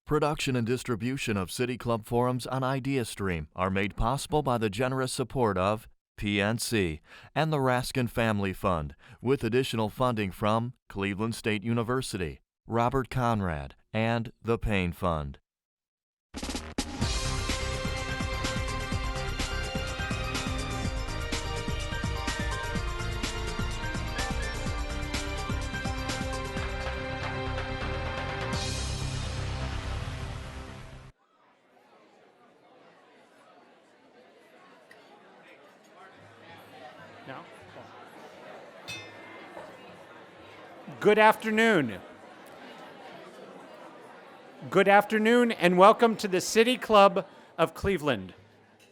Production and distribution of City Club forums on IdeaStream are made possible by the generous support of PNC and the Raskin Family Fund, with additional funding from Cleveland State University, Robert Conrad, and the Payne Fund. Good afternoon. Good afternoon, and welcome to the City Club of Cleveland.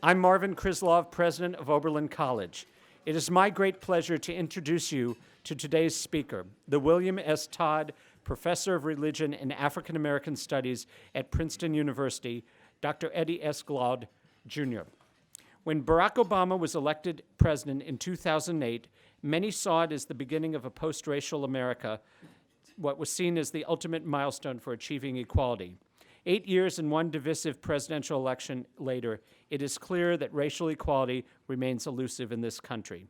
I'm Marvin Krislov, president of Oberlin College. It is my great pleasure to introduce you to today's speaker, the William S. Todd Professor of Religion and African American Studies at Princeton University, Dr. Eddie S. Glaude, Jr. When Barack Obama was elected president in 2008, many saw it as the beginning of a post-racial America, what was seen as the ultimate milestone for achieving equality. 8 years and one divisive presidential election later, it is clear that racial equality remains elusive in this country.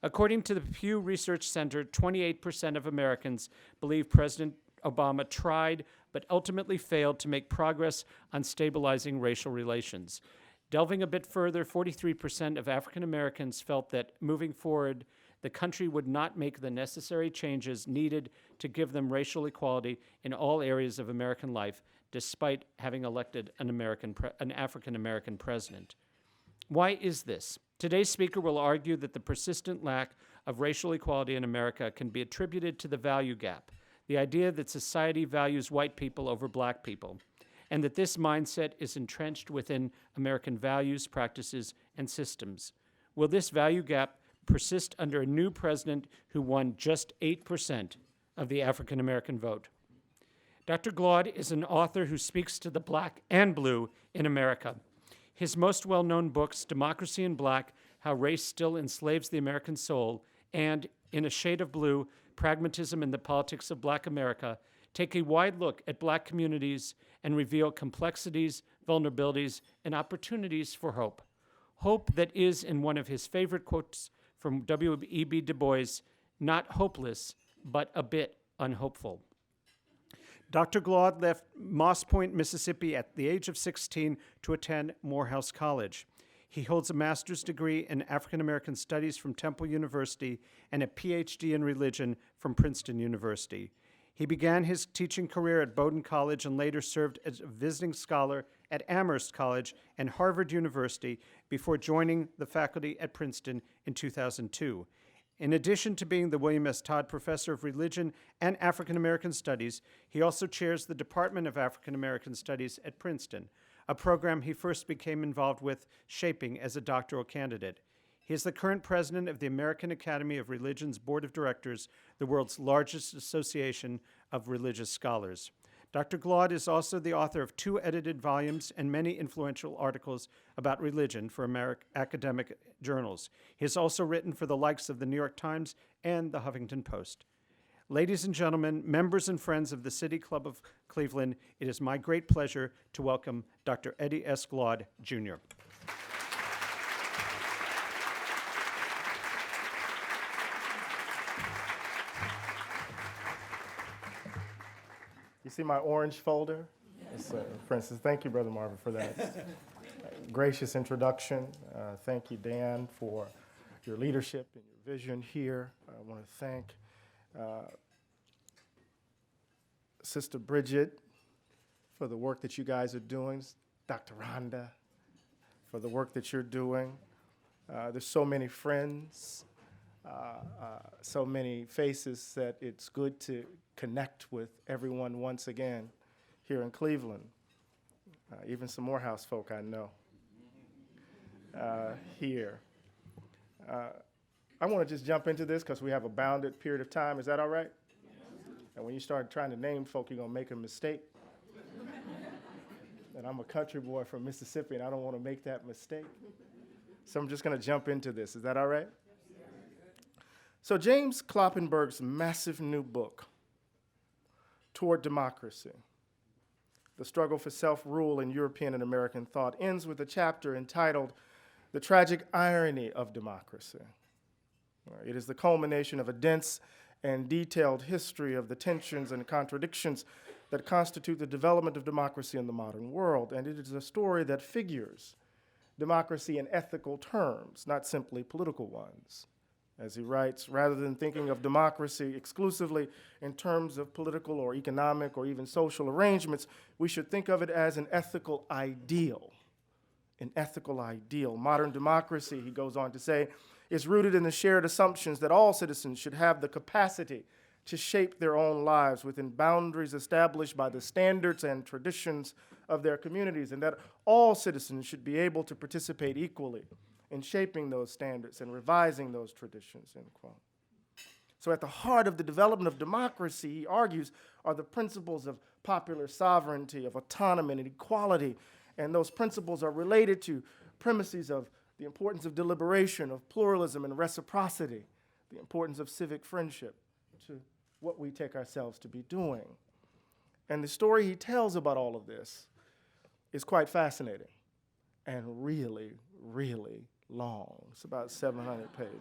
According to the Pew Research Center, 28% of Americans believe President Obama tried but ultimately failed to make progress on stabilizing racial relations. Delving a bit further, 43% of African Americans felt that moving forward, the country would not make the necessary changes needed to give them racial equality in all areas of American life, despite having elected an African-American president. Why is this? Today's speaker will argue that the persistent lack of racial equality in America can be attributed to the value gap, the idea that society values white people over black people, and that this mindset is entrenched within American values, practices, and systems. Will this value gap persist under a new president who won just 8% of the African American vote? Dr. Glaude is an author who speaks to the black and blue in America. His most well-known books, Democracy in Black, How Race Still Enslaves the American Soul, and In a Shade of Blue, Pragmatism in the Politics of Black America, take a wide look at black communities and reveal complexities, vulnerabilities, and opportunities for hope. Hope that is, in one of his favorite quotes from W.E.B. Du Bois, not hopeless, but a bit unhopeful. Dr. Glaude left Moss Point, Mississippi at the age of 16 to attend Morehouse College. He holds a master's degree in African American Studies from Temple University and a Ph.D. in religion from Princeton University. He began his teaching career at Bowdoin College and later served as a visiting scholar at Amherst College and Harvard University before joining the faculty at Princeton in 2002. In addition to being the William S. Todd Professor of Religion and African American Studies, he also chairs the Department of African American Studies at Princeton, a program he first became involved with shaping as a doctoral candidate. He is the current president of the American Academy of Religion's Board of Directors, the world's largest association of religious scholars. Dr. Glaude is also the author of 2 edited volumes and many influential articles about religion for academic journals. He has also written for the likes of the New York Times and the Huffington Post. Ladies and gentlemen, members and friends of the City Club of Cleveland, it is my great pleasure to welcome Dr. Eddie S. Glaude, Jr. You see my orange folder? Yes. For instance, thank you, Brother Marvin, for that gracious introduction. Thank you, Dan, for your leadership and your vision here. I want to thank Sister Bridget for the work that you guys are doing, Dr. Rhonda for the work that you're doing. There's so many friends, so many faces that it's good to connect with everyone once again here in Cleveland. Even some Morehouse folk I know here. I want to just jump into this because we have a bounded period of time. Is that all right? And when you start trying to name folk, you're going to make a mistake. And I'm a country boy from Mississippi, and I don't want to make that mistake. So I'm just going to jump into this. Is that all right? So James Kloppenberg's massive new book, Toward Democracy, The Struggle for Self-Rule in European and American Thought, ends with a chapter entitled The Tragic Irony of Democracy. It is the culmination of a dense and detailed history of the tensions and contradictions that constitute the development of democracy in the modern world, and it is a story that figures democracy in ethical terms, not simply political ones. As he writes, rather than thinking of democracy exclusively in terms of political or economic or even social arrangements, we should think of it as an ethical ideal. An ethical ideal. Modern democracy, he goes on to say, is rooted in the shared assumptions that all citizens should have the capacity to shape their own lives within boundaries established by the standards and traditions of their communities, and that all citizens should be able to participate equally in shaping those standards and revising those traditions, end quote. So at the heart of the development of democracy, he argues, are the principles of popular sovereignty, of autonomy and equality, and those principles are related to premises of the importance of deliberation, of pluralism and reciprocity, the importance of civic friendship, to what we take ourselves to be doing. And the story he tells about all of this is quite fascinating and really, really long. It's about 700 pages.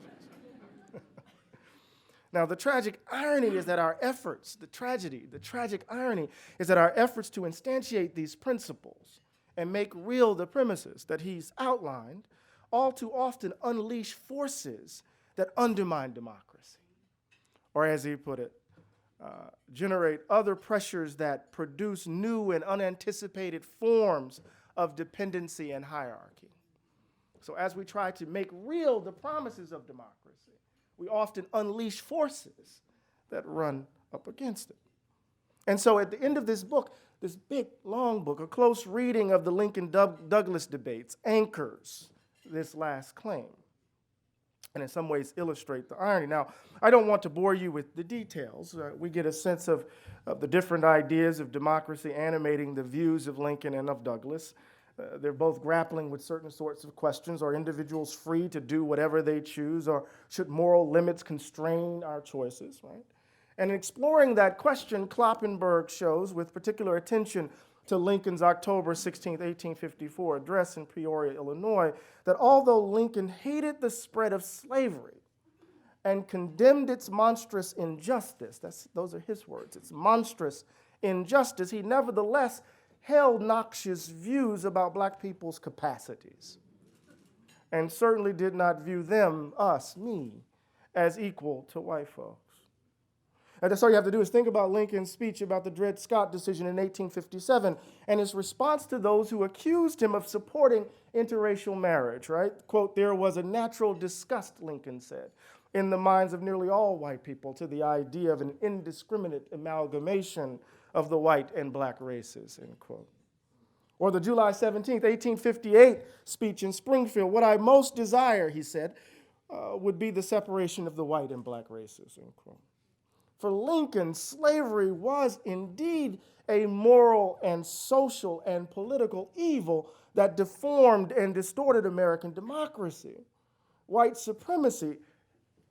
Now, the tragic irony is that our efforts, the tragic irony is that our efforts to instantiate these principles and make real the premises that he's outlined all too often unleash forces that undermine democracy. Or as he put it, generate other pressures that produce new and unanticipated forms of dependency and hierarchy. So as we try to make real the promises of democracy, we often unleash forces that run up against it. And so at the end of this book, this big, long book, a close reading of the Lincoln-Douglas debates anchors this last claim, and in some ways illustrate the irony. Now, I don't want to bore you with the details. We get a sense of the different ideas of democracy animating the views of Lincoln and of Douglas. They're both grappling with certain sorts of questions. Are individuals free to do whatever they choose, or should moral limits constrain our choices, right? And in exploring that question, Kloppenberg shows, with particular attention to Lincoln's October 16, 1854 address in Peoria, Illinois, that although Lincoln hated the spread of slavery and condemned its monstrous injustice, those are his words, it's monstrous injustice, he nevertheless held noxious views about black people's capacities and certainly did not view them, us, me, as equal to white folks. And that's all you have to do is think about Lincoln's speech about the Dred Scott decision in 1857 and his response to those who accused him of supporting interracial marriage, right? Quote, there was a natural disgust, Lincoln said, in the minds of nearly all white people to the idea of an indiscriminate amalgamation of the white and black races, end quote. Or the July 17th, 1858 speech in Springfield, what I most desire, he said, would be the separation of the white and black races, end quote. For Lincoln, slavery was indeed a moral and social and political evil that deformed and distorted American democracy. White supremacy,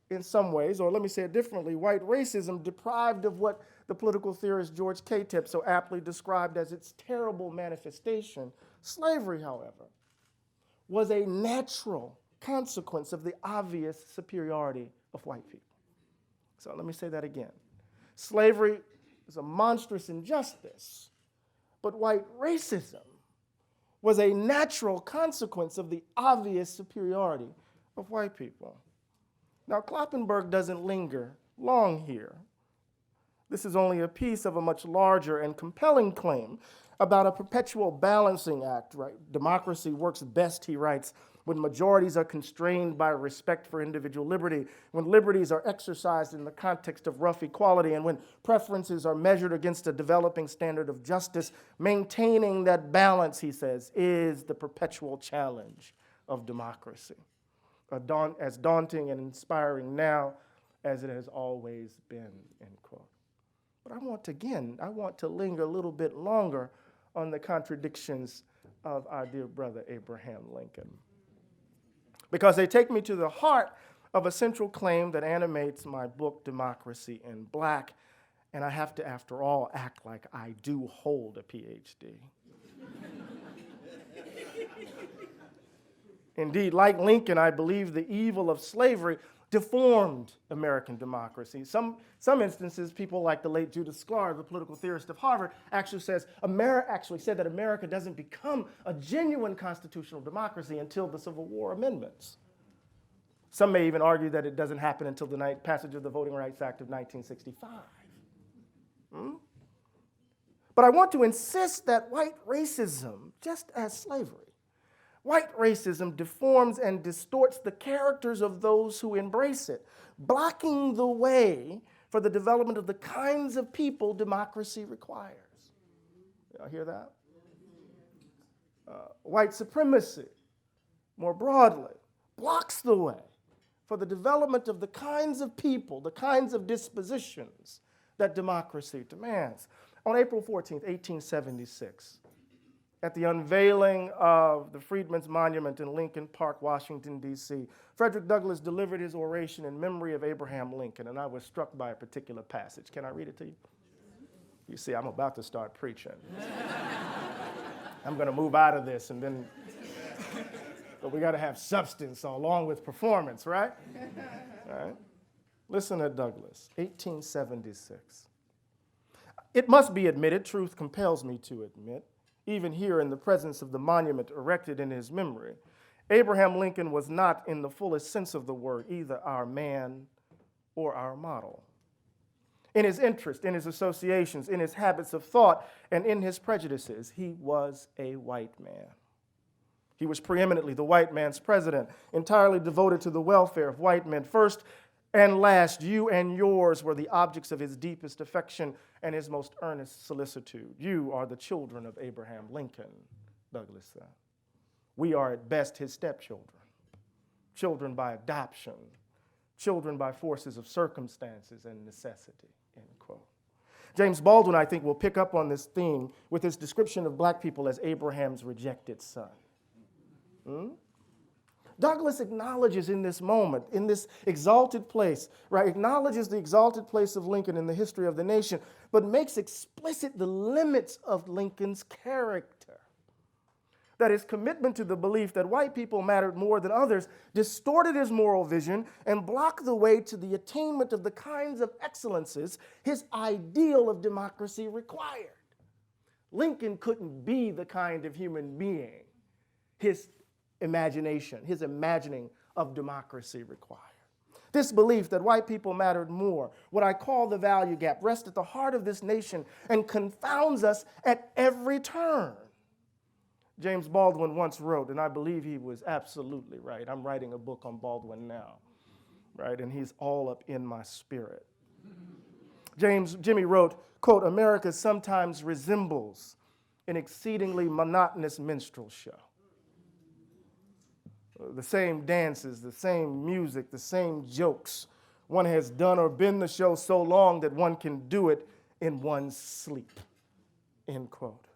in some ways, or let me say it differently, white racism deprived of what the political theorist George Kateb so aptly described as its terrible manifestation. Slavery, however, was a natural consequence of the obvious superiority of white people. So let me say that again. Slavery is a monstrous injustice, but white racism was a natural consequence of the obvious superiority of white people. Now, Kloppenberg doesn't linger long here. This is only a piece of a much larger and compelling claim about a perpetual balancing act, right? Democracy works best, he writes, when majorities are constrained by respect for individual liberty, when liberties are exercised in the context of rough equality, and when preferences are measured against a developing standard of justice. Maintaining that balance, he says, is the perpetual challenge of democracy, as daunting and inspiring now as it has always been, end quote. But I want to linger a little bit longer on the contradictions of our dear brother Abraham Lincoln, because they take me to the heart of a central claim that animates my book, Democracy in Black, And I have to, after all, act like I do hold a Ph.D. Indeed, like Lincoln, I believe the evil of slavery deformed American democracy. Some instances, people like the late Judith Sklar, the political theorist of Harvard, actually said that America doesn't become a genuine constitutional democracy until the Civil War amendments. Some may even argue that it doesn't happen until the passage of the Voting Rights Act of 1965. But I want to insist that white racism, just as slavery, white racism deforms and distorts the characters of those who embrace it, blocking the way for the development of the kinds of people democracy requires. Y'all hear that? White supremacy, more broadly, blocks the way for the development of the kinds of people, the kinds of dispositions that democracy demands. On April 14th, 1876, at the unveiling of the Freedmen's Monument in Lincoln Park, Washington, D.C., Frederick Douglass delivered his oration in memory of Abraham Lincoln, and I was struck by a particular passage. Can I read it to you? You see, I'm about to start preaching. I'm going to move out of this, and then, but we got to have substance along with performance, right? All right. Listen to Douglass, 1876. It must be admitted, truth compels me to admit, even here in the presence of the monument erected in his memory, Abraham Lincoln was not, in the fullest sense of the word, either our man or our model. In his interest, in his associations, in his habits of thought, and in his prejudices, he was a white man. He was preeminently the white man's president, entirely devoted to the welfare of white men. First and last, you and yours were the objects of his deepest affection and his most earnest solicitude. You are the children of Abraham Lincoln, Douglass said. We are at best his stepchildren, children by adoption, children by forces of circumstances and necessity, end quote. James Baldwin, I think, will pick up on this theme with his description of black people as Abraham's rejected son. Douglass acknowledges in this moment, in this exalted place, right, acknowledges the exalted place of Lincoln in the history of the nation, but makes explicit the limits of Lincoln's character. That his commitment to the belief that white people mattered more than others distorted his moral vision and blocked the way to the attainment of the kinds of excellences his ideal of democracy required. Lincoln couldn't be the kind of human being his imagination, his imagining of democracy required. This belief that white people mattered more, what I call the value gap, rests at the heart of this nation and confounds us at every turn. James Baldwin once wrote, and I believe he was absolutely right. I'm writing a book on Baldwin now, right? And he's all up in my spirit. Jimmy wrote, quote, "America sometimes resembles an exceedingly monotonous minstrel show. The same dances, the same music, the same jokes. One has done or been the show so long that one can do it in one's sleep," end quote.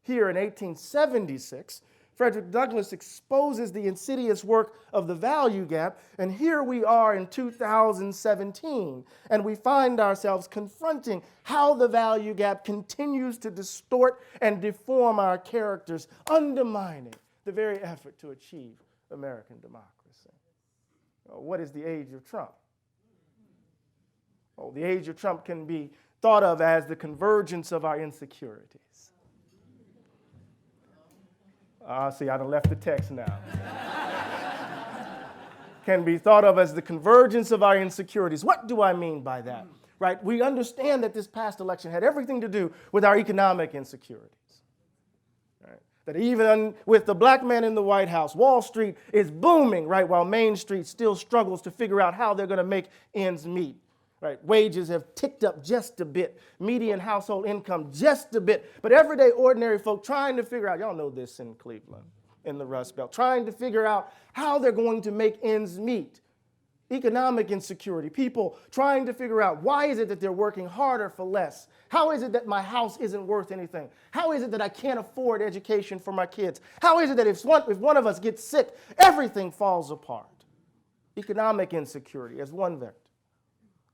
Here in 1876, Frederick Douglass exposes the insidious work of the value gap, and here we are in 2017, and we find ourselves confronting how the value gap continues to distort and deform our characters, undermining the very effort to achieve American democracy. What is the age of Trump? The age of Trump can be thought of as the convergence of our insecurities. See, I done left the text now. Can be thought of as the convergence of our insecurities. What do I mean by that? Right? We understand that this past election had everything to do with our economic insecurities. That even with the black man in the White House, Wall Street is booming, right, while Main Street still struggles to figure out how they're going to make ends meet. Right? Wages have ticked up just a bit, median household income just a bit, but everyday ordinary folk trying to figure out, y'all know this in Cleveland, in the Rust Belt, trying to figure out how they're going to make ends meet. Economic insecurity, people trying to figure out why is it that they're working harder for less? How is it that my house isn't worth anything? How is it that I can't afford education for my kids? How is it that if one of us gets sick, everything falls apart? Economic insecurity as one vector.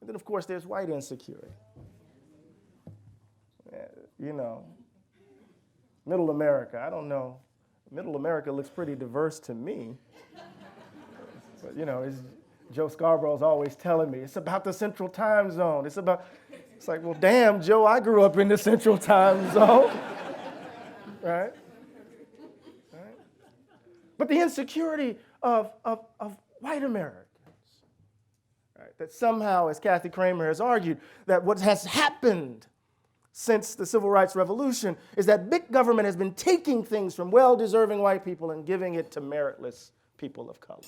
And then, of course, there's white insecurity. you know, Middle America, I don't know. Middle America looks pretty diverse to me. But, you know, Joe Scarborough's always telling me, it's about the Central Time Zone. It's like, well, damn, Joe, I grew up in the Central Time Zone. Right? But the insecurity of white Americans, right? That somehow, as Kathy Kramer has argued, that what has happened since the Civil Rights Revolution is that big government has been taking things from well-deserving white people and giving it to meritless people of color.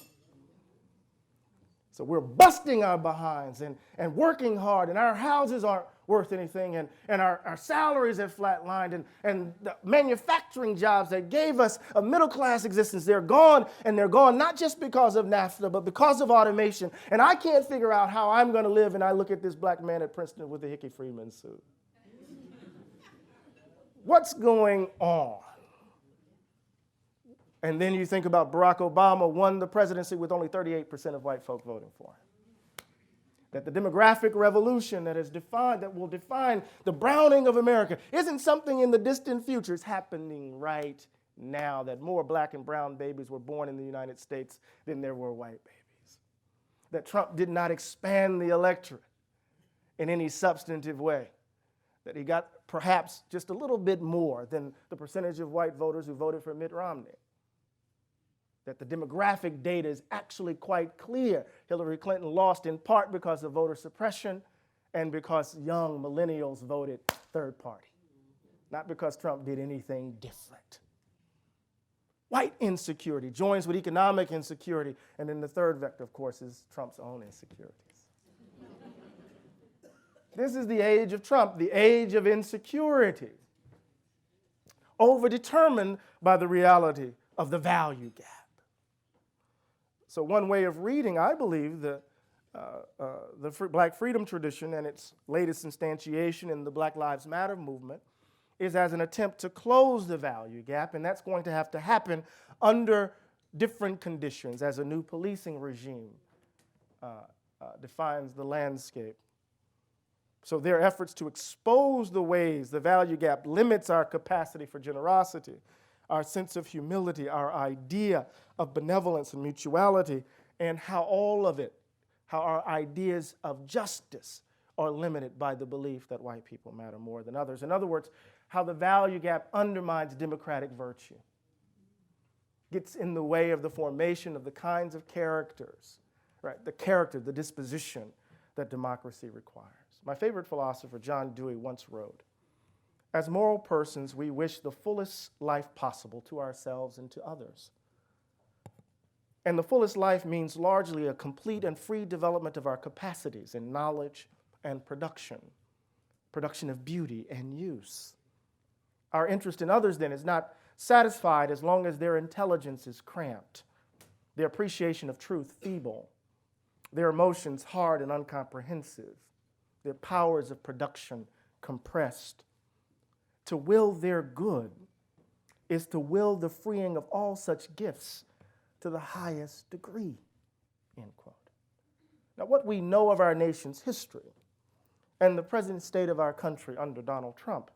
So we're busting our behinds and working hard, and our houses aren't worth anything, and our salaries have flatlined, and the manufacturing jobs that gave us a middle-class existence, they're gone, and they're gone not just because of NAFTA, but because of automation. And I can't figure out how I'm going to live, and I look at this black man at Princeton with the Hickey Freeman suit. What's going on? And then you think about Barack Obama won the presidency with only 38% of white folk voting for him. That the demographic revolution that will define the browning of America isn't something in the distant future. It's happening right now, that more black and brown babies were born in the United States than there were white babies. That Trump did not expand the electorate in any substantive way. That he got perhaps just a little bit more than the percentage of white voters who voted for Mitt Romney. That the demographic data is actually quite clear. Hillary Clinton lost in part because of voter suppression and because young millennials voted third party, not because Trump did anything different. White insecurity joins with economic insecurity, and then the third vector, of course, is Trump's own insecurities. This is the age of Trump, the age of insecurity, overdetermined by the reality of the value gap. So one way of reading, I believe, the Black freedom tradition and its latest instantiation in the Black Lives Matter movement is as an attempt to close the value gap, and that's going to have to happen under different conditions as a new policing regime defines the landscape. So their efforts to expose the ways the value gap limits our capacity for generosity, our sense of humility, our idea of benevolence and mutuality, and how all of it, how our ideas of justice are limited by the belief that white people matter more than others. In other words, how the value gap undermines democratic virtue, gets in the way of the formation of the kinds of characters, right? The character, the disposition that democracy requires. My favorite philosopher, John Dewey, once wrote, "As moral persons, we wish the fullest life possible to ourselves and to others. And the fullest life means largely a complete and free development of our capacities in knowledge and production of beauty and use. Our interest in others, then, is not satisfied as long as their intelligence is cramped, their appreciation of truth feeble, their emotions hard and incomprehensive, their powers of production compressed. To will their good is to will the freeing of all such gifts to the highest degree," end quote. Now, what we know of our nation's history and the present state of our country under Donald Trump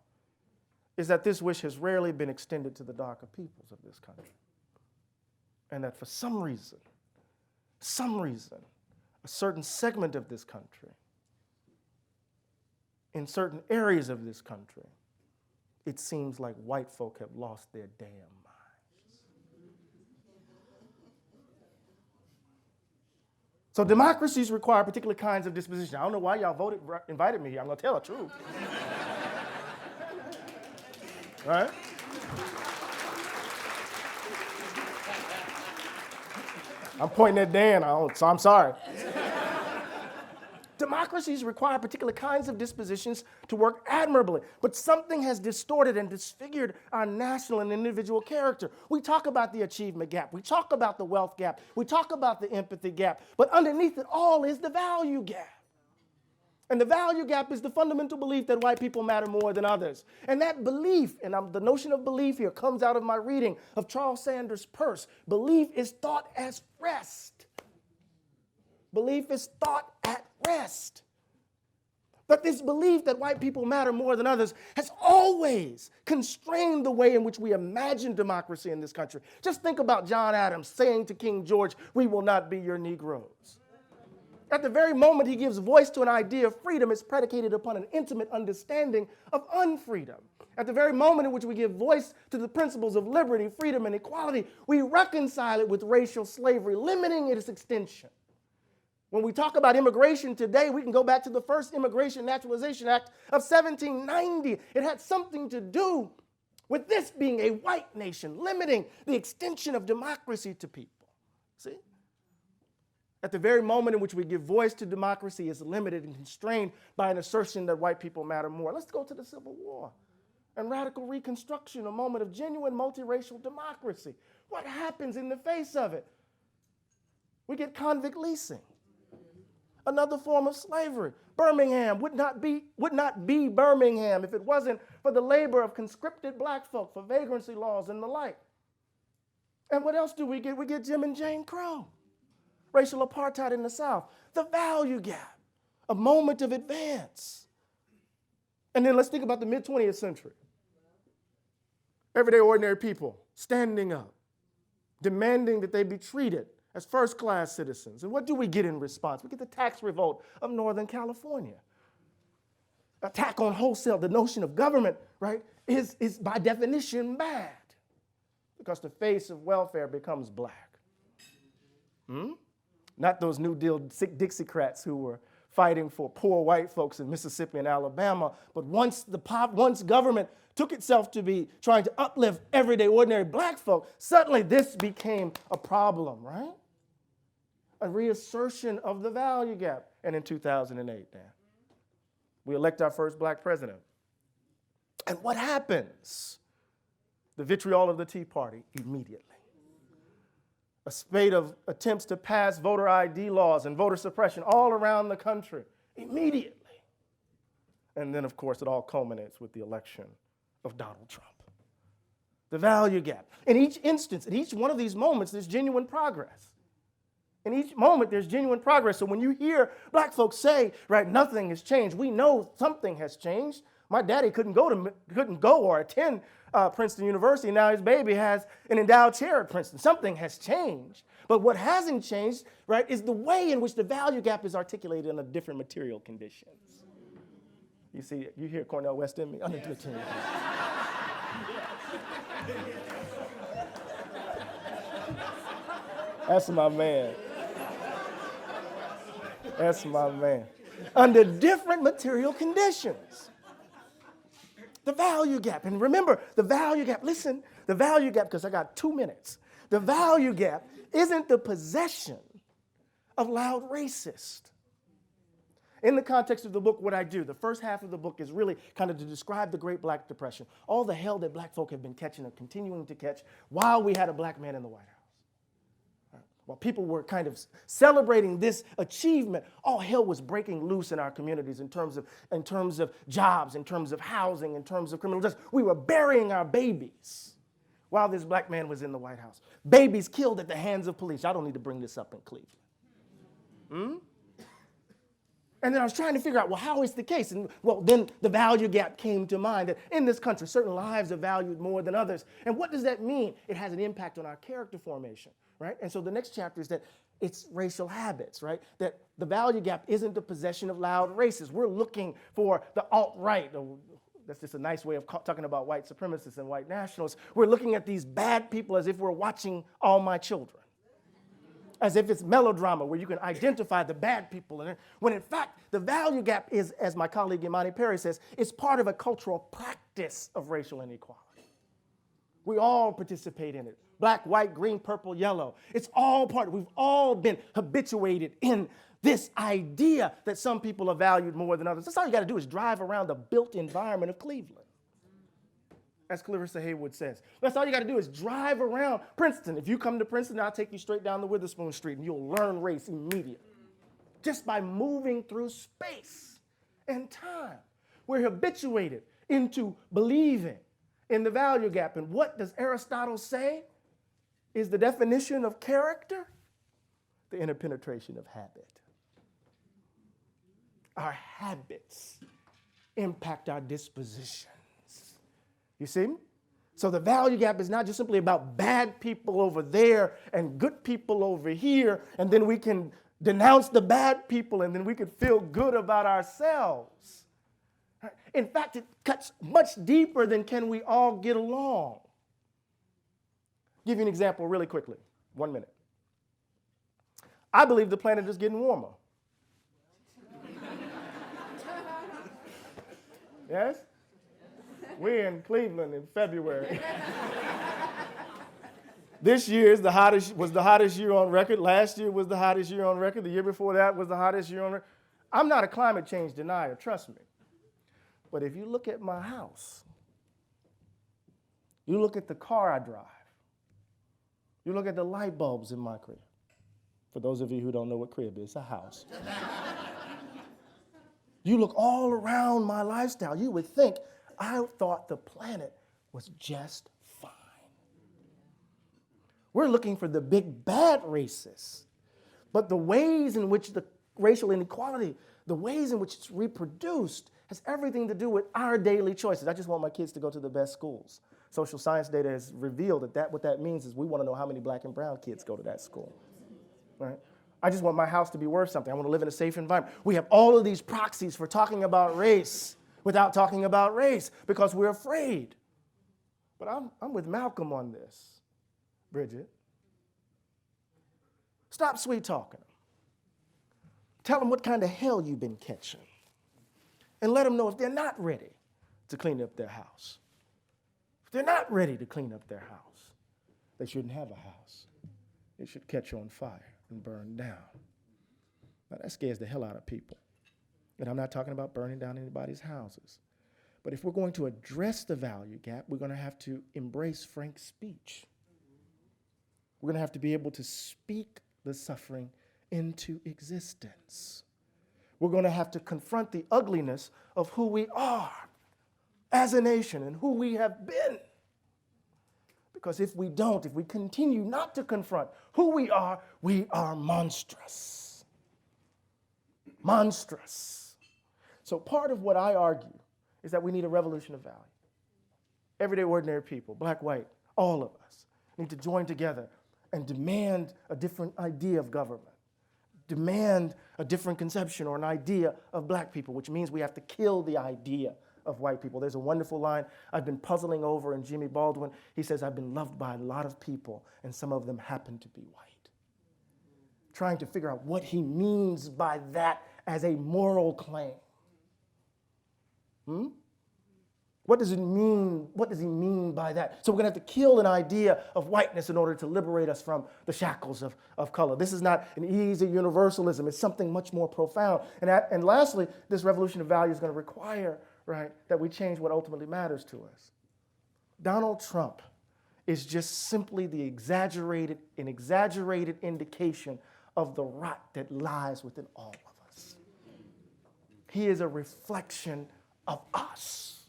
is that this wish has rarely been extended to the darker peoples of this country. And that for some reason, a certain segment of this country, in certain areas of this country, it seems like white folk have lost their damn minds. So democracies require particular kinds of disposition. I don't know why y'all invited me here. I'm going to tell the truth. Right? I'm pointing at Dan, so I'm sorry. Democracies require particular kinds of dispositions to work admirably, but something has distorted and disfigured our national and individual character. We talk about the achievement gap, we talk about the wealth gap, we talk about the empathy gap, but underneath it all is the value gap. And the value gap is the fundamental belief that white people matter more than others. And that belief, and the notion of belief here comes out of my reading of Charles Sanders Peirce. Belief is thought as rest. Belief is thought at rest. That this belief that white people matter more than others has always constrained the way in which we imagine democracy in this country. Just think about John Adams saying to King George, "We will not be your Negroes." At the very moment he gives voice to an idea of freedom, it's predicated upon an intimate understanding of unfreedom. At the very moment in which we give voice to the principles of liberty, freedom, and equality, we reconcile it with racial slavery, limiting its extension. When we talk about immigration today, we can go back to the first Immigration Naturalization Act of 1790. It had something to do with this being a white nation, limiting the extension of democracy to people. See? At the very moment in which we give voice to democracy is limited and constrained by an assertion that white people matter more. Let's go to the Civil War and radical Reconstruction, a moment of genuine multiracial democracy. What happens in the face of it? We get convict leasing, another form of slavery. Birmingham would not be Birmingham if it wasn't for the labor of conscripted black folk, for vagrancy laws and the like. And what else do we get? We get Jim and Jane Crow. Racial apartheid in the South, the value gap, a moment of advance. And then let's think about the mid-20th century. Everyday ordinary people standing up, demanding that they be treated as first-class citizens. And what do we get in response? We get the tax revolt of Northern California. Attack on wholesale, the notion of government, right, is by definition bad because the face of welfare becomes black. Not those New Deal Dixiecrats who were fighting for poor white folks in Mississippi and Alabama, but once government took itself to be trying to uplift everyday ordinary black folk, suddenly this became a problem, right? A reassertion of the value gap. And in 2008, Dan, we elect our first black president. And what happens? The vitriol of the Tea Party immediately. A spate of attempts to pass voter ID laws and voter suppression all around the country immediately. And then, of course, it all culminates with the election of Donald Trump. The value gap. In each instance, in each one of these moments, there's genuine progress. In each moment, there's genuine progress. So when you hear black folks say, right, nothing has changed, we know something has changed. My daddy couldn't go or attend Princeton University. Now his baby has an endowed chair at Princeton. Something has changed. But what hasn't changed, right, is the way in which the value gap is articulated under different material conditions. You see, you hear Cornel West in me? Under material conditions. That's my man. That's my man. Under different material conditions. The value gap. And remember, the value gap, listen, the value gap, because I got 2 minutes. The value gap isn't the possession of loud racists. In the context of the book, what I do, the first half of the book is really kind of to describe the Great Black Depression, all the hell that black folk have been catching and continuing to catch while we had a black man in the White House. While people were kind of celebrating this achievement, all hell was breaking loose in our communities in terms of jobs, in terms of housing, in terms of criminal justice. We were burying our babies while this black man was in the White House. Babies killed at the hands of police. I don't need to bring this up in Cleveland. And then I was trying to figure out, well, how is the case? And well, then the value gap came to mind that in this country, certain lives are valued more than others. And what does that mean? It has an impact on our character formation, right? And so the next chapter is that it's racial habits, right? That the value gap isn't the possession of loud races. We're looking for the alt-right. That's just a nice way of talking about white supremacists and white nationalists. We're looking at these bad people as if we're watching All My Children. As if it's melodrama where you can identify the bad people. And when in fact, the value gap is, as my colleague Imani Perry says, it's part of a cultural practice of racial inequality. We all participate in it. Black, white, green, purple, yellow. It's all part. We've all been habituated in this idea that some people are valued more than others. That's all you got to do is drive around the built environment of Cleveland. As Clarissa Haywood says. That's all you got to do is drive around Princeton. If you come to Princeton, I'll take you straight down the Witherspoon Street and you'll learn race immediately. Just by moving through space and time. We're habituated into believing in the value gap. And what does Aristotle say is the definition of character? The interpenetration of habit. our habits impact our dispositions. You see? So the value gap is not just simply about bad people over there and good people over here, and then we can denounce the bad people and then we can feel good about ourselves. In fact, it cuts much deeper than can we all get along. Give you an example really quickly. 1 minute. I believe the planet is getting warmer. Yes? We're in Cleveland in February. This year was the hottest year on record. Last year was the hottest year on record. The year before that was the hottest year on record. I'm not a climate change denier, trust me. But if you look at my house, you look at the car I drive, you look at the light bulbs in my crib. For those of you who don't know what crib is, it's a house. You look all around my lifestyle, you would think I thought the planet was just fine. We're looking for the big bad racists, but the ways in which the racial inequality, the ways in which it's reproduced has everything to do with our daily choices. I just want my kids to go to the best schools. Social science data has revealed what that means is we want to know how many black and brown kids go to that school. Right? I just want my house to be worth something. I want to live in a safe environment. We have all of these proxies for talking about race without talking about race because we're afraid. But I'm with Malcolm on this, Bridget. Stop sweet talking. Tell them what kind of hell you've been catching. And let them know if they're not ready to clean up their house. If they're not ready to clean up their house, they shouldn't have a house. It should catch on fire and burn down. Now that scares the hell out of people. And I'm not talking about burning down anybody's houses. But if we're going to address the value gap, we're going to have to embrace frank speech. We're going to have to be able to speak the suffering into existence. We're going to have to confront the ugliness of who we are as a nation and who we have been. Because if we don't, if we continue not to confront who we are monstrous. Monstrous. So part of what I argue is that we need a revolution of value. Everyday ordinary people, black, white, all of us need to join together and demand a different idea of government. Demand a different conception or an idea of black people, which means we have to kill the idea of white people. There's a wonderful line I've been puzzling over in Jimmy Baldwin. He says, I've been loved by a lot of people, and some of them happen to be white. Trying to figure out what he means by that as a moral claim. What does it mean? What does he mean by that? So we're going to have to kill an idea of whiteness in order to liberate us from the shackles of color. This is not an easy universalism. It's something much more profound. And lastly, this revolution of value is going to require, right, that we change what ultimately matters to us. Donald Trump is just simply an exaggerated indication of the rot that lies within all of us. He is a reflection of us.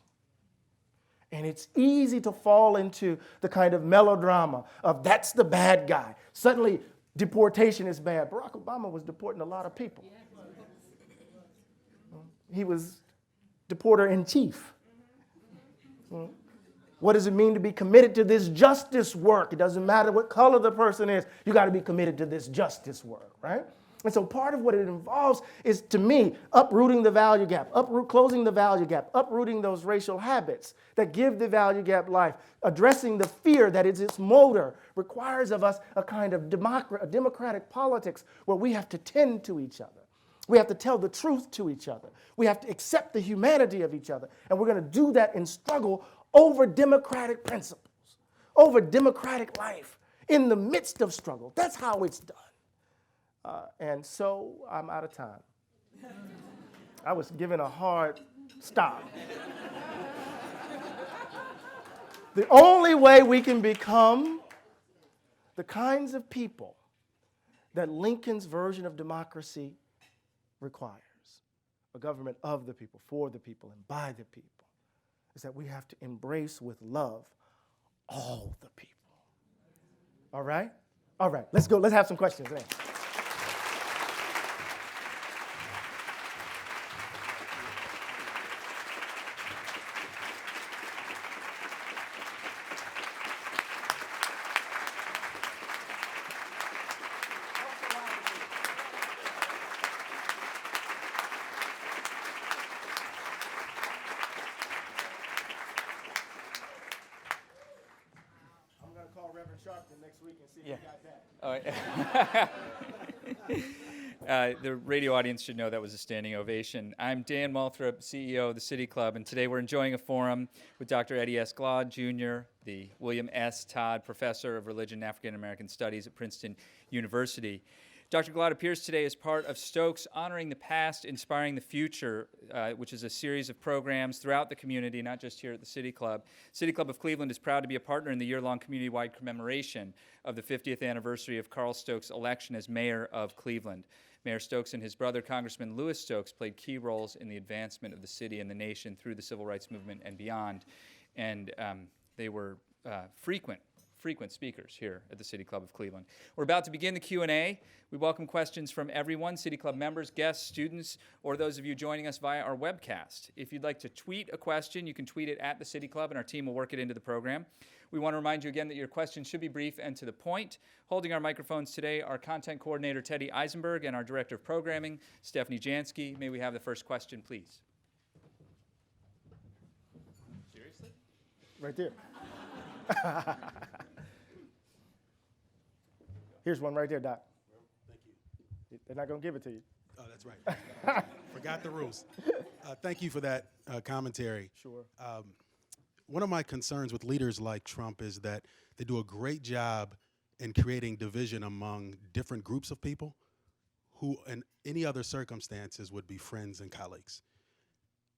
And it's easy to fall into the kind of melodrama of that's the bad guy. Suddenly, deportation is bad. Barack Obama was deporting a lot of people. He was deporter in chief. What does it mean to be committed to this justice work? It doesn't matter what color the person is. You got to be committed to this justice work, right? And so part of what it involves is, to me, uprooting the value gap, closing the value gap, uprooting those racial habits that give the value gap life, addressing the fear that is its motor, requires of us a kind of democratic politics where we have to tend to each other. We have to tell the truth to each other. We have to accept the humanity of each other. And we're going to do that in struggle over democratic principles, over democratic life, in the midst of struggle. That's how it's done. And so I'm out of time. I was given a hard stop. The only way we can become the kinds of people that Lincoln's version of democracy requires, a government of the people, for the people, and by the people, is that we have to embrace with love all the people. All right? All right, let's go. Let's have some questions. Reverend Sharpton next week and see if Yeah. you got that. All right. The radio audience should know that was a standing ovation. I'm Dan Malthrop, CEO of the City Club, and today we're enjoying a forum with Dr. Eddie S. Glaude, Jr., the William S. Todd Professor of Religion and African American Studies at Princeton University. Dr. Glaude appears today as part of Stokes Honoring the Past, Inspiring the Future, which is a series of programs throughout the community, not just here at the City Club. City Club of Cleveland is proud to be a partner in the year-long community-wide commemoration of the 50th anniversary of Carl Stokes' election as mayor of Cleveland. Mayor Stokes and his brother, Congressman Louis Stokes, played key roles in the advancement of the city and the nation through the civil rights movement and beyond. And they were frequent speakers here at the City Club of Cleveland. We're about to begin the Q&A. We welcome questions from everyone, City Club members, guests, students, or those of you joining us via our webcast. If you'd like to tweet a question, you can tweet it at the City Club, and our team will work it into the program. We want to remind you again that your questions should be brief and to the point. Holding our microphones today are content coordinator Teddy Eisenberg and our director of programming, Stephanie Jansky. May we have the first question, please? Seriously? Right there. Here's one right there, Doc. Thank you. They're not going to give it to you. Oh, that's right. Forgot the rules. Thank you for that commentary. Sure. One of my concerns with leaders like Trump is that they do a great job in creating division among different groups of people who in any other circumstances would be friends and colleagues.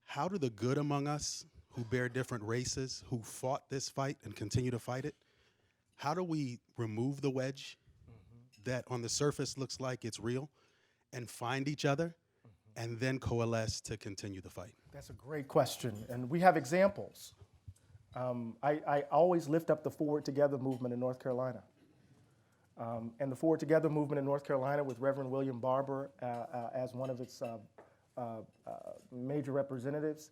How do the good among us who bear different races, who fought this fight and continue to fight it, how do we remove the wedge that on the surface looks like it's real and find each other and then coalesce to continue the fight? That's a great question, and we have examples. I always lift up the Forward Together movement in North Carolina. And the Forward Together movement in North Carolina with Reverend William Barber as one of its major representatives,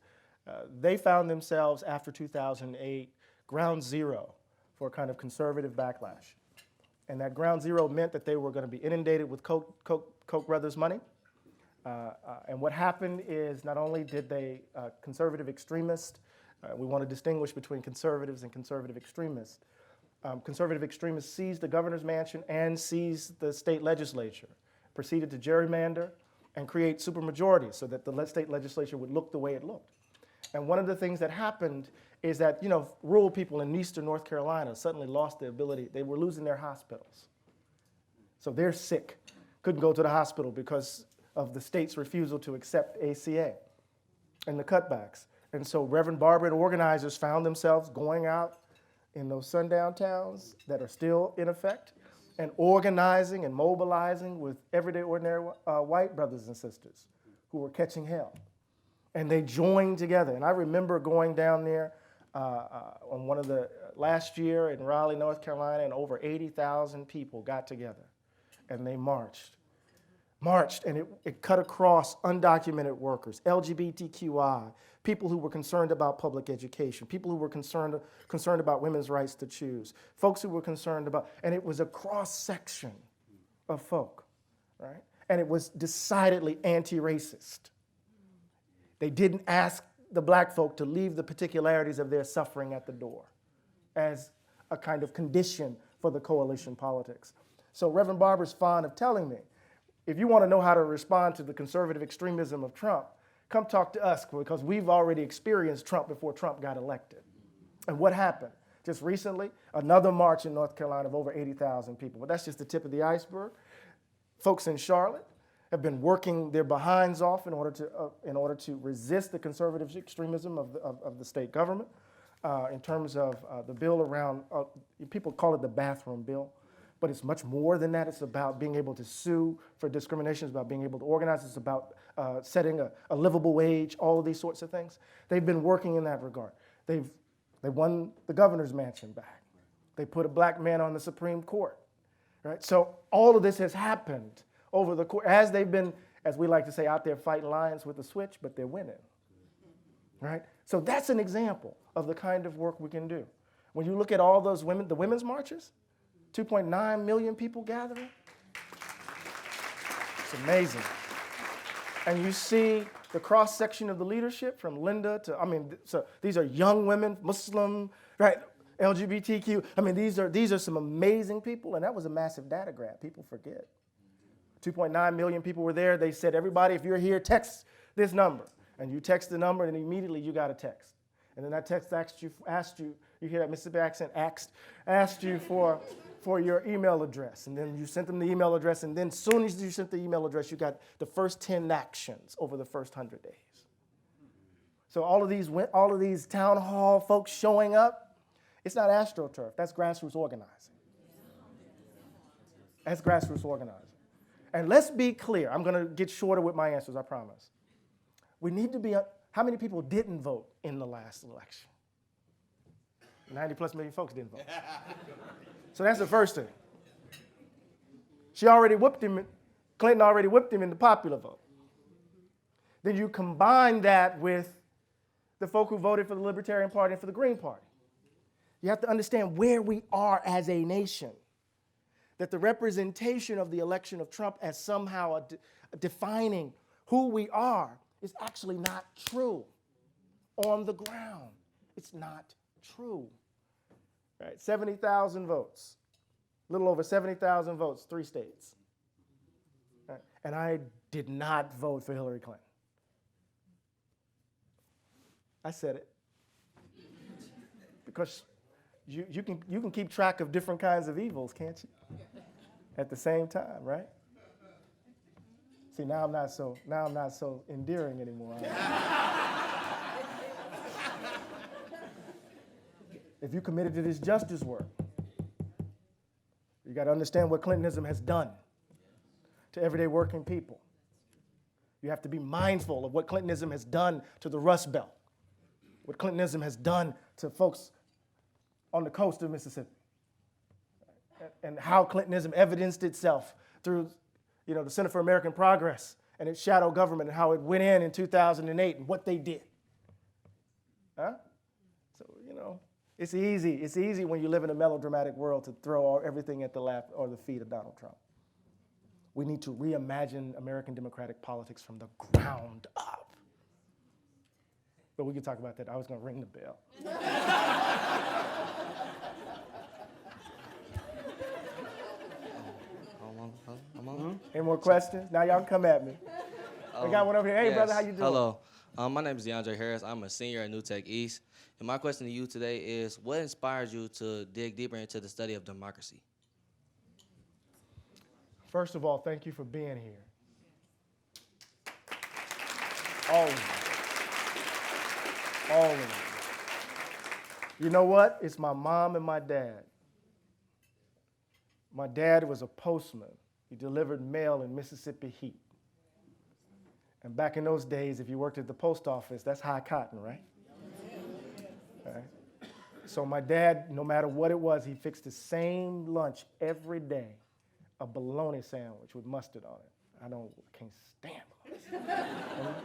they found themselves after 2008 ground zero for a kind of conservative backlash. And that ground zero meant that they were going to be inundated with Koch brothers money. And what happened is not only did they, conservative extremists, we want to distinguish between conservatives and conservative extremists. Conservative extremists seized the governor's mansion and seized the state legislature, proceeded to gerrymander and create supermajorities so that the state legislature would look the way it looked. And one of the things that happened is that, rural people in eastern North Carolina suddenly lost the ability, they were losing their hospitals. So they're sick, couldn't go to the hospital because of the state's refusal to accept ACA and the cutbacks. And so Reverend Barber and organizers found themselves going out in those sundown towns that are still in effect and organizing and mobilizing with everyday ordinary white brothers and sisters who were catching hell. And they joined together. And I remember going down there on one of the last year in Raleigh, North Carolina, and over 80,000 people got together and they marched, and it cut across undocumented workers, LGBTQI, people who were concerned about public education, people who were concerned about women's rights to choose, folks who were concerned about, and it was a cross-section of folk, right? And it was decidedly anti-racist. They didn't ask the black folk to leave the particularities of their suffering at the door as a kind of condition for the coalition politics. So Reverend Barber's fond of telling me, if you want to know how to respond to the conservative extremism of Trump, come talk to us because we've already experienced Trump before Trump got elected. And what happened? Just recently, another march in North Carolina of over 80,000 people. But that's just the tip of the iceberg. Folks in Charlotte have been working their behinds off in order to resist the conservative extremism of the state government in terms of the bill around, people call it the bathroom bill. But it's much more than that. It's about being able to sue for discrimination. It's about being able to organize. It's about setting a livable wage, all of these sorts of things. They've been working in that regard. They won the governor's mansion back. They put a black man on the Supreme Court. Right? So all of this has happened over the course, as they've been, as we like to say, out there fighting lions with a switch, but they're winning. Right? So that's an example of the kind of work we can do. When you look at all those women, the women's marches, 2.9 million people gathering. It's amazing. And you see the cross-section of the leadership from Linda to, so these are young women, Muslim, right? LGBTQ. I mean, these are some amazing people, and that was a massive data grab. People forget. 2.9 million people were there. They said, everybody, if you're here, text this number. And you text the number, and immediately you got a text. And then that text asked you, you hear that Mississippi accent, asked you for your email address. And then you sent them the email address, and then as soon as you sent the email address, you got the first 10 actions over the first 100 days. So all of these town hall folks showing up, it's not AstroTurf, that's grassroots organizing. That's grassroots organizing. And let's be clear, I'm gonna get shorter with my answers, I promise. We need to be, how many people didn't vote in the last election? 90 plus million folks didn't vote. So that's the first thing. She already whipped him, Clinton already whipped him in the popular vote. Then you combine that with the folk who voted for the Libertarian Party and for the Green Party. You have to understand where we are as a nation. That the representation of the election of Trump as somehow defining who we are is actually not true. On the ground, it's not true. Right, 70,000 votes, a little over 70,000 votes, 3 states. Right, and I did not vote for Hillary Clinton. I said it. Because you can keep track of different kinds of evils, can't you? At the same time, right? See, now I'm not so endearing anymore. If you're committed to this justice work, you got to understand what Clintonism has done to everyday working people. You have to be mindful of what Clintonism has done to the Rust Belt, what Clintonism has done to folks on the coast of Mississippi, and how Clintonism evidenced itself through, the Center for American Progress and its shadow government, and how it went in 2008 and what they did. Huh? So, it's easy. It's easy when you live in a melodramatic world to throw everything at the lap or the feet of Donald Trump. We need to reimagine American democratic politics from the ground up. But we can talk about that. I was going to ring the bell. Any more questions? Now y'all can come at me. I got one over here. Hey, yes. brother, how you doing? Hello. My name is DeAndre Harris. I'm a senior at New Tech East. And my question to you today is, what inspires you to dig deeper into the study of democracy? First of all, thank you for being here. Always. Always. You know what? It's my mom and my dad. My dad was a postman. He delivered mail in Mississippi heat. And back in those days, if you worked at the post office, that's high cotton, right? Right. So my dad, no matter what it was, he fixed the same lunch every day, a bologna sandwich with mustard on it. I can't stand bologna.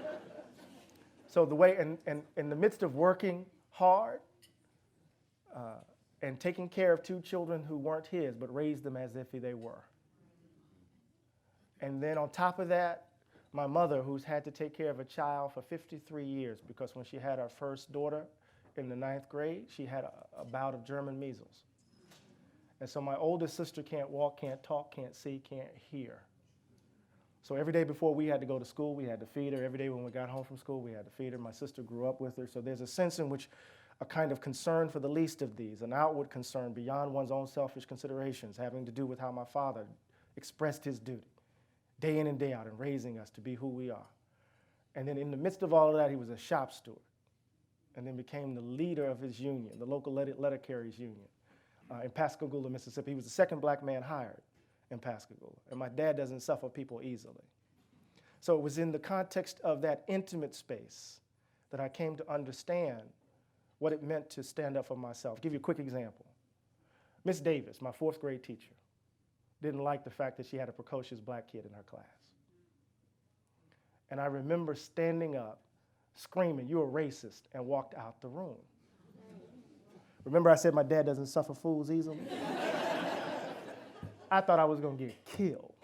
So the way, and in the midst of working hard and taking care of 2 children who weren't his, but raised them as if they were. And then on top of that, my mother, who's had to take care of a child for 53 years, because when she had our first daughter in the 9th grade, she had a bout of German measles. And so my oldest sister can't walk, can't talk, can't see, can't hear. So every day before we had to go to school, we had to feed her. Every day when we got home from school, we had to feed her. My sister grew up with her. So there's a sense in which a kind of concern for the least of these, an outward concern beyond one's own selfish considerations, having to do with how my father expressed his duty day in and day out in raising us to be who we are. And then in the midst of all of that, he was a shop steward, and then became the leader of his union, the local letter carriers union in Pascagoula, Mississippi. He was the second black man hired in Pascagoula. And my dad doesn't suffer people easily. So it was in the context of that intimate space that I came to understand what it meant to stand up for myself. I'll give you a quick example. Miss Davis, my 4th grade teacher, didn't like the fact that she had a precocious black kid in her class. And I remember standing up, screaming, "You're a racist," and walked out the room. Remember I said my dad doesn't suffer fools easily? I thought I was going to get killed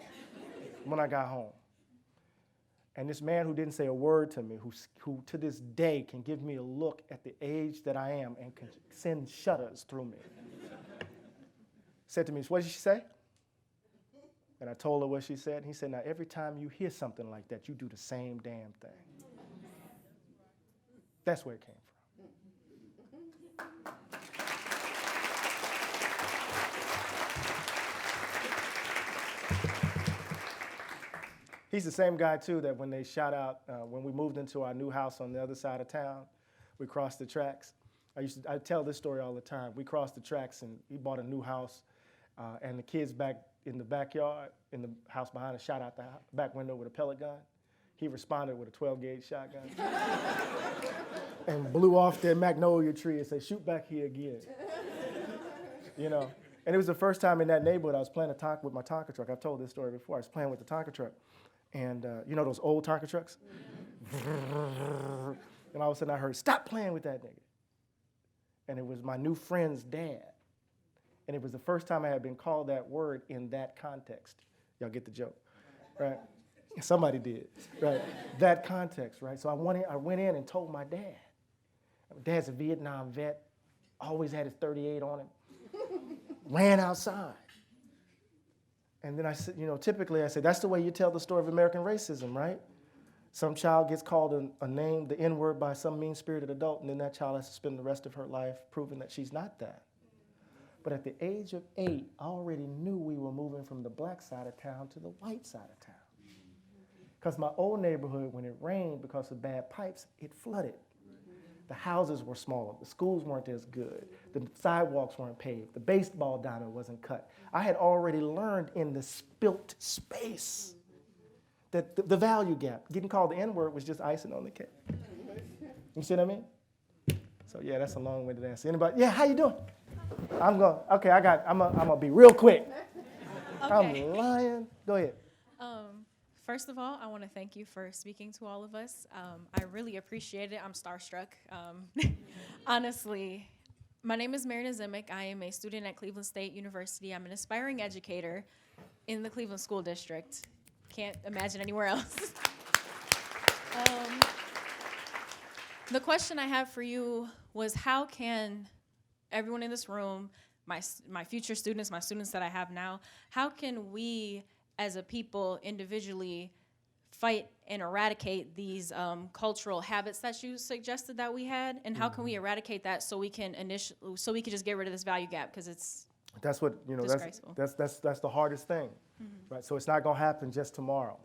when I got home. And this man who didn't say a word to me, who to this day can give me a look at the age that I am and can send shudders through me, said to me, "What did she say?" And I told her what she said. And he said, "Now, every time you hear something like that, you do the same damn thing." That's where it came from. He's the same guy, too, that when they shot out, when we moved into our new house on the other side of town, we crossed the tracks. I tell this story all the time. We crossed the tracks, and he bought a new house, and the kids back in the backyard, in the house behind us, shot out the back window with a pellet gun. He responded with a 12-gauge shotgun and blew off their magnolia tree and said, "Shoot back here again." You know, and it was the first time in that neighborhood I was playing with my Tonka truck. I've told this story before. I was playing with the Tonka truck. And you know those old Tonka trucks? And all of a sudden I heard, "Stop playing with that nigga." And it was my new friend's dad. And it was the first time I had been called that word in that context. Y'all get the joke, right? Somebody did, right? That context, right? So I went in and told my dad. My dad's a Vietnam vet, always had his 38 on him, ran outside. And then I said, you know, typically I say, that's the way you tell the story of American racism, right? Some child gets called a name, the N-word, by some mean-spirited adult, and then that child has to spend the rest of her life proving that she's not that. But at the age of 8, I already knew we were moving from the black side of town to the white side of town. Because my old neighborhood, when it rained because of bad pipes, it flooded. The houses were smaller, the schools weren't as good, the sidewalks weren't paved, the baseball diamond wasn't cut. I had already learned in the spilt space that the value gap, getting called the N-word, was just icing on the cake. You see what I mean? So yeah, that's a long-winded answer. Anybody? Yeah, how you doing? I'm gonna be real quick. Okay. I'm lying. Go ahead. First of all, I want to thank you for speaking to all of us. I really appreciate it. I'm starstruck. Honestly, my name is Marina Zimic. I am a student at Cleveland State University. I'm an aspiring educator in the Cleveland School District. Can't imagine anywhere else. The question I have for you was, how can everyone in this room, my future students, my students that I have now, how can we as a people individually fight and eradicate these cultural habits that you suggested that we had, and how can we eradicate that so we can just get rid of this value gap, because it's disgraceful. That's the hardest thing, right? So it's not going to happen just tomorrow,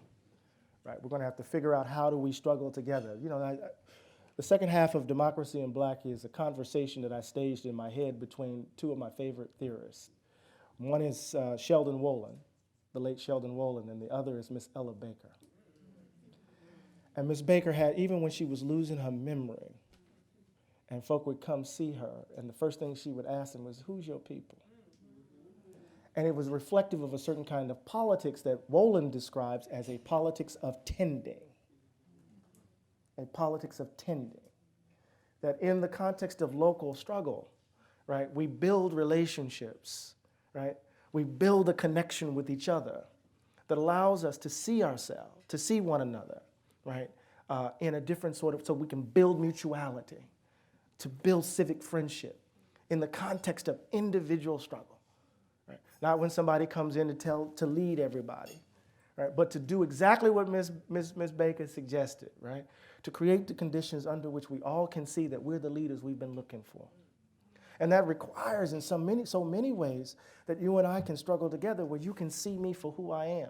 right? We're going to have to figure out, how do we struggle together. You know, the second half of Democracy in Black is a conversation that I staged in my head between two of my favorite theorists. One is Sheldon Wolin, the late Sheldon Wolin, and the other is Miss Ella Baker. And Miss Baker had, even when she was losing her memory, and folk would come see her, and the first thing she would ask them was, "Who's your people?" And it was reflective of a certain kind of politics that Wolin describes as a politics of tending. A politics of tending. That in the context of local struggle, right, we build relationships, right? We build a connection with each other that allows us to see ourselves, to see one another, right, in a different sort of, so we can build mutuality, to build civic friendship in the context of individual struggle, right? Not when somebody comes in to lead everybody, right, but to do exactly what Ms. Baker suggested, right, to create the conditions under which we all can see that we're the leaders we've been looking for. And that requires in so many ways that you and I can struggle together, where you can see me for who I am.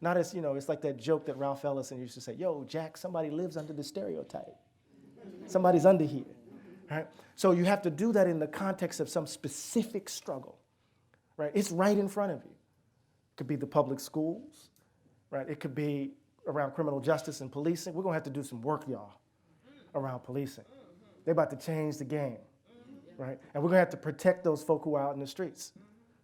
Not as, you know, it's like that joke that Ralph Ellison used to say, "Yo, Jack, somebody lives under the stereotype. Somebody's under here," right? So you have to do that in the context of some specific struggle, right? It's right in front of you. It could be the public schools, right? It could be around criminal justice and policing. We're gonna have to do some work, y'all, around policing. They're about to change the game. Right? And we're gonna have to protect those folk who are out in the streets,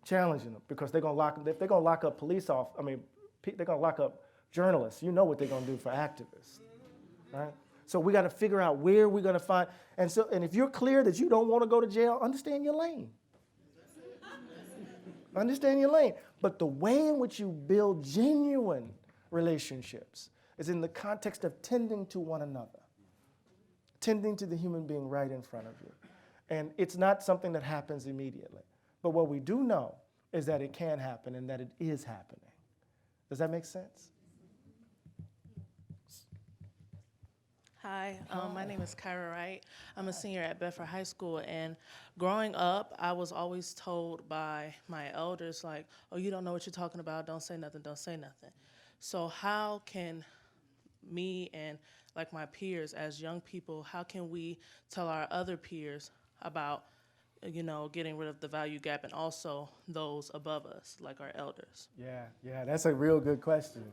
challenging them, because they're gonna if they're gonna lock up they're gonna lock up journalists. You know what they're gonna do for activists, right? So we got to figure out where we're gonna find, and if you're clear that you don't want to go to jail, understand your lane. Understand your lane. But the way in which you build genuine relationships is in the context of tending to one another, tending to the human being right in front of you. And it's not something that happens immediately. But what we do know is that it can happen and that it is happening. Does that make sense? Hi, my name is Kyra Wright. I'm a senior at Bedford High School, and growing up, I was always told by my elders, like, oh, you don't know what you're talking about, don't say nothing, don't say nothing. So how can me and like my peers as young people, how can we tell our other peers about, getting rid of the value gap and also those above us, like our elders? Yeah, that's a real good question.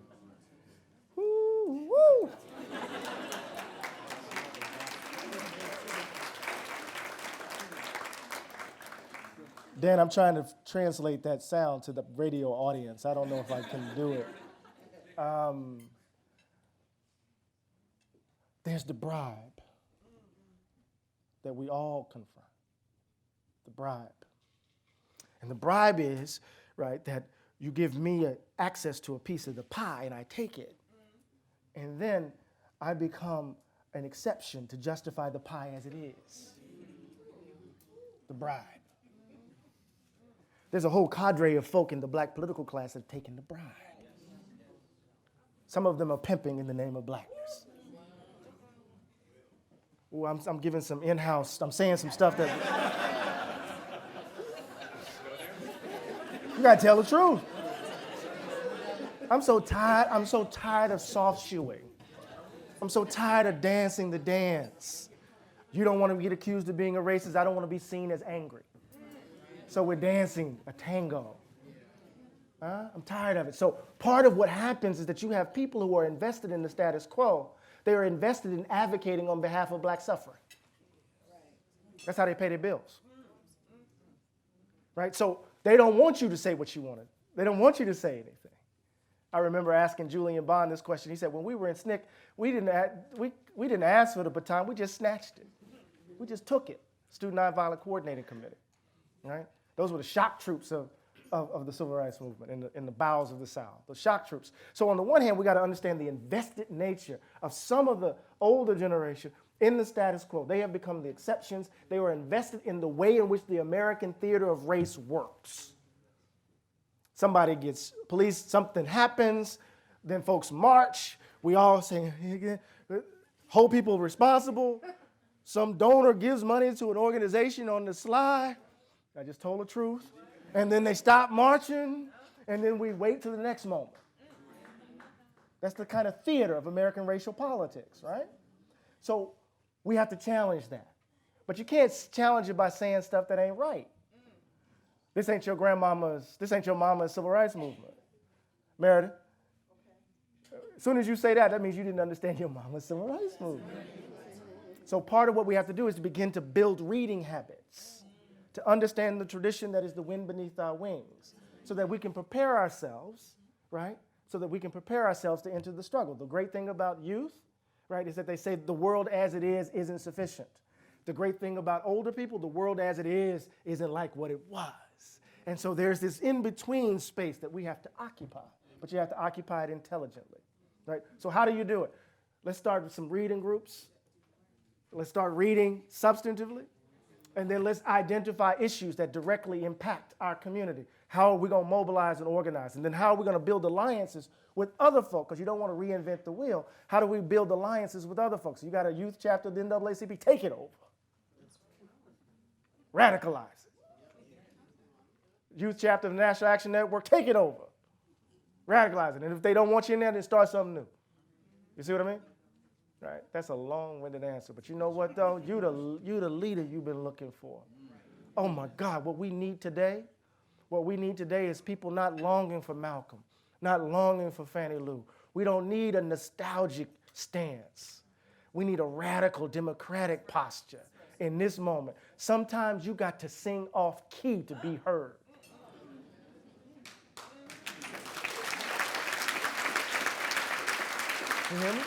Woo, woo. Dan, I'm trying to translate that sound to the radio audience. I don't know if I can do it. There's the bribe that we all confront. The bribe. And the bribe is, right, that you give me access to a piece of the pie and I take it. And then I become an exception to justify the pie as it is. The bribe. There's a whole cadre of folk in the black political class that have taken the bribe. Some of them are pimping in the name of blackness. Ooh, I'm giving some in-house, I'm saying some stuff that... You gotta tell the truth. I'm so tired of soft shoeing. I'm so tired of dancing the dance. You don't want to get accused of being a racist. I don't want to be seen as angry. So we're dancing a tango. I'm tired of it. So part of what happens is that you have people who are invested in the status quo. They are invested in advocating on behalf of black suffering. That's how they pay their bills. Right? So they don't want you to say what you wanted. They don't want you to say anything. I remember asking Julian Bond this question. He said, when we were in SNCC, we didn't ask for the baton, we just snatched it. We just took it. Student Nonviolent Coordinating Committee. Right? Those were the shock troops of the civil rights movement in the bowels of the South, the shock troops. So on the one hand, we got to understand the invested nature of some of the older generation in the status quo. They have become the exceptions. They were invested in the way in which the American theater of race works. Somebody gets police, something happens, then folks march. We all say, hold people responsible. Some donor gives money to an organization on the sly. I just told the truth. And then they stop marching, and then we wait till the next moment. That's the kind of theater of American racial politics, right? So we have to challenge that. But you can't challenge it by saying stuff that ain't right. This ain't your mama's civil rights movement. Meredith, as soon as you say that, that means you didn't understand your mama's civil rights movement. So part of what we have to do is to begin to build reading habits, to understand the tradition that is the wind beneath our wings, so that we can prepare ourselves, right? So that we can prepare ourselves to enter the struggle. The great thing about youth, right, is that they say the world as it is isn't sufficient. The great thing about older people, the world as it is isn't like what it was. And so there's this in-between space that we have to occupy, but you have to occupy it intelligently, right? So how do you do it? Let's start with some reading groups. Let's start reading substantively. And then let's identify issues that directly impact our community. How are we going to mobilize and organize? And then how are we going to build alliances with other folks? Because you don't want to reinvent the wheel. How do we build alliances with other folks? You got a youth chapter of the NAACP, take it over. Radicalize it. Youth chapter of the National Action Network, take it over. Radicalize it. And if they don't want you in there, then start something new. You see what I mean? Right? That's a long-winded answer. But you know what, though? You the leader you've been looking for. Oh, my God, what we need today is people not longing for Malcolm, not longing for Fannie Lou. We don't need a nostalgic stance. We need a radical democratic posture in this moment. Sometimes you got to sing off key to be heard. You hear me?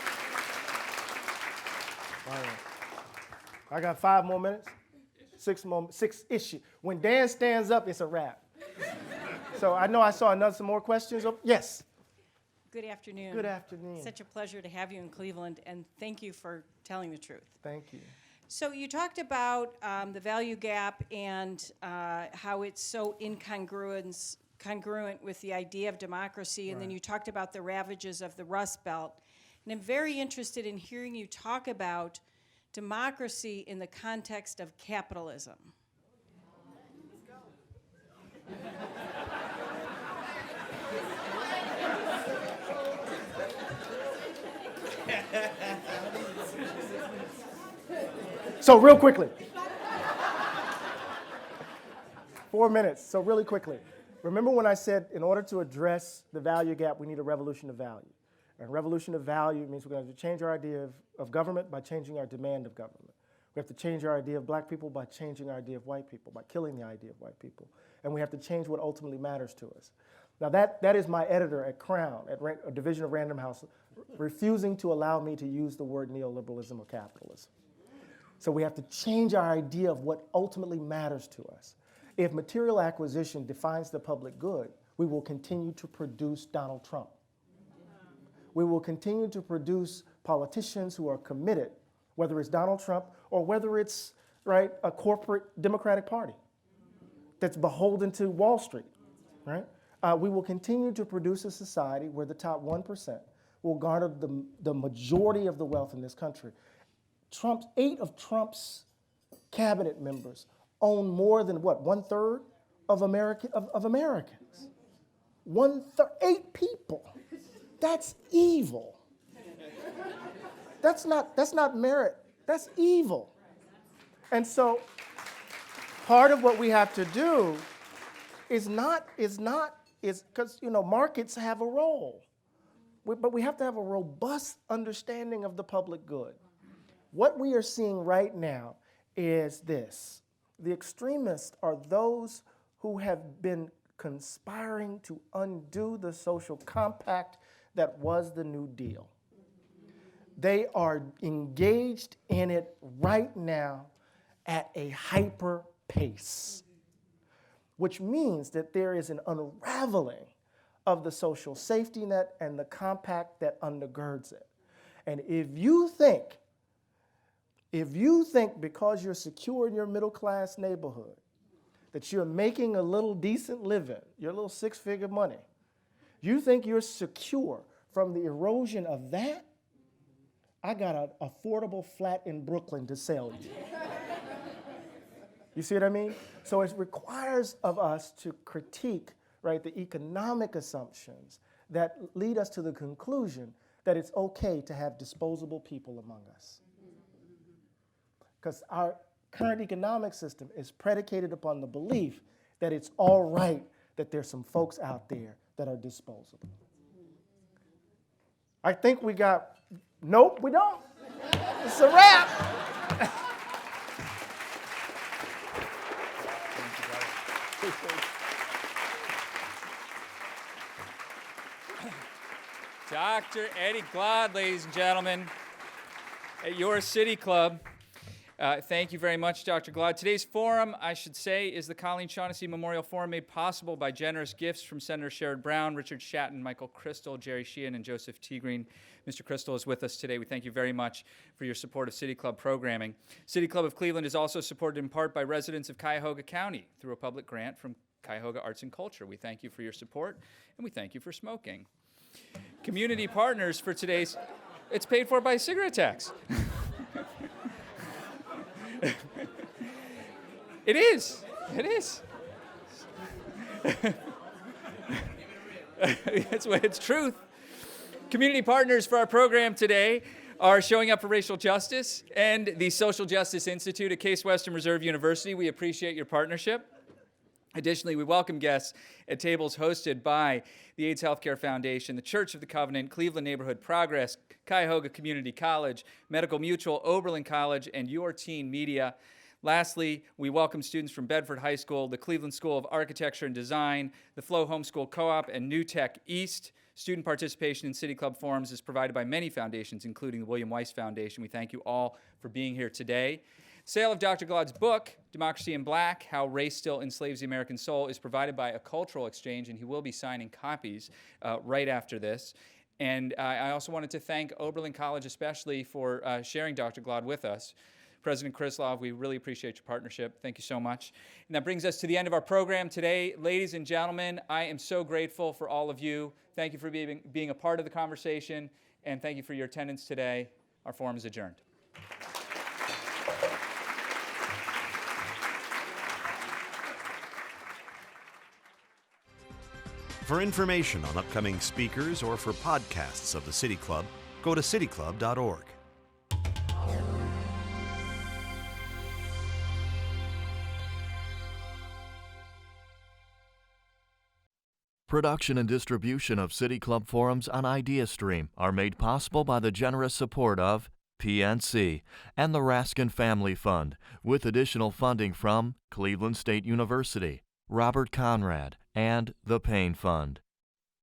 All right. I got 5 more minutes. 6 issues. When Dan stands up, it's a wrap. So I know I saw some more questions. Oh, yes. Good afternoon. Good afternoon. Such a pleasure to have you in Cleveland, and thank you for telling the truth. Thank you. So you talked about the value gap and how it's so congruent with the idea of democracy, and then you talked about the ravages of the Rust Belt. And I'm very interested in hearing you talk about democracy in the context of capitalism. So real quickly. 4 minutes, so really quickly. Remember when I said in order to address the value gap, we need a revolution of value. And revolution of value means we're going to change our idea of government by changing our demand of government. We have to change our idea of black people by changing our idea of white people, by killing the idea of white people. And we have to change what ultimately matters to us. Now that is my editor at Crown, at a division of Random House, refusing to allow me to use the word neoliberalism or capitalism. So we have to change our idea of what ultimately matters to us. If material acquisition defines the public good, we will continue to produce Donald Trump. We will continue to produce politicians who are committed, whether it's Donald Trump or whether it's a corporate Democratic Party that's beholden to Wall Street. Right? We will continue to produce a society where the top 1% will garner the majority of the wealth in this country. 8 of Trump's cabinet members own more than what, 1/3 of Americans. 1/3, 8 people. That's evil. That's not merit. That's evil. And so part of what we have to do is because markets have a role, but we have to have a robust understanding of the public good. What we are seeing right now is this. The extremists are those who have been conspiring to undo the social compact that was the New Deal. They are engaged in it right now at a hyper pace, which means that there is an unraveling of the social safety net and the compact that undergirds it. And if you think because you're secure in your middle-class neighborhood, that you're making a little decent living, your little 6-figure money, you think you're secure from the erosion of that, I got an affordable flat in Brooklyn to sell you. You see what I mean? So it requires of us to critique, the economic assumptions that lead us to the conclusion that it's okay to have disposable people among us. Because our current economic system is predicated upon the belief that it's all right that there's some folks out there that are disposable. I think we got, nope, we don't. It's a wrap. Dr. Eddie Glaude, ladies and gentlemen, at your City Club. Thank you very much, Dr. Glaude. Today's forum, I should say, is the Colleen Shaughnessy Memorial Forum, made possible by generous gifts from Senator Sherrod Brown, Richard Shatton, Michael Crystal, Jerry Sheehan, and Joseph T. Green. Mr. Crystal is with us today. We thank you very much for your support of City Club programming. City Club of Cleveland is also supported in part by residents of Cuyahoga County through a public grant from Cuyahoga Arts and Culture. We thank you for your support, and we thank you for smoking. Community partners for today's, it's paid for by cigarette tax. It is. It's truth. Community partners for our program today are Showing Up for Racial Justice and the Social Justice Institute at Case Western Reserve University. We appreciate your partnership. Additionally, we welcome guests at tables hosted by the AIDS Healthcare Foundation, the Church of the Covenant, Cleveland Neighborhood Progress, Cuyahoga Community College, Medical Mutual, Oberlin College, and Your Teen Media. Lastly, we welcome students from Bedford High School, the Cleveland School of Architecture and Design, the Flow Homeschool Co-op, and New Tech East. Student participation in City Club forums is provided by many foundations, including the William Weiss Foundation. We thank you all for being here today. Sale of Dr. Glaude's book, Democracy in Black, How Race Still Enslaves the American Soul, is provided by a cultural exchange, and he will be signing copies right after this. And I also wanted to thank Oberlin College especially for sharing Dr. Glaude with us. President Krislov, we really appreciate your partnership. Thank you so much. And that brings us to the end of our program today. Ladies and gentlemen, I am so grateful for all of you. Thank you for being a part of the conversation, and thank you for your attendance today. Our forum is adjourned. For information on upcoming speakers or for podcasts of the City Club, go to cityclub.org. Production and distribution of City Club forums on IdeaStream are made possible by the generous support of PNC and the Raskin Family Fund, with additional funding from Cleveland State University, Robert Conrad, and the Payne Fund.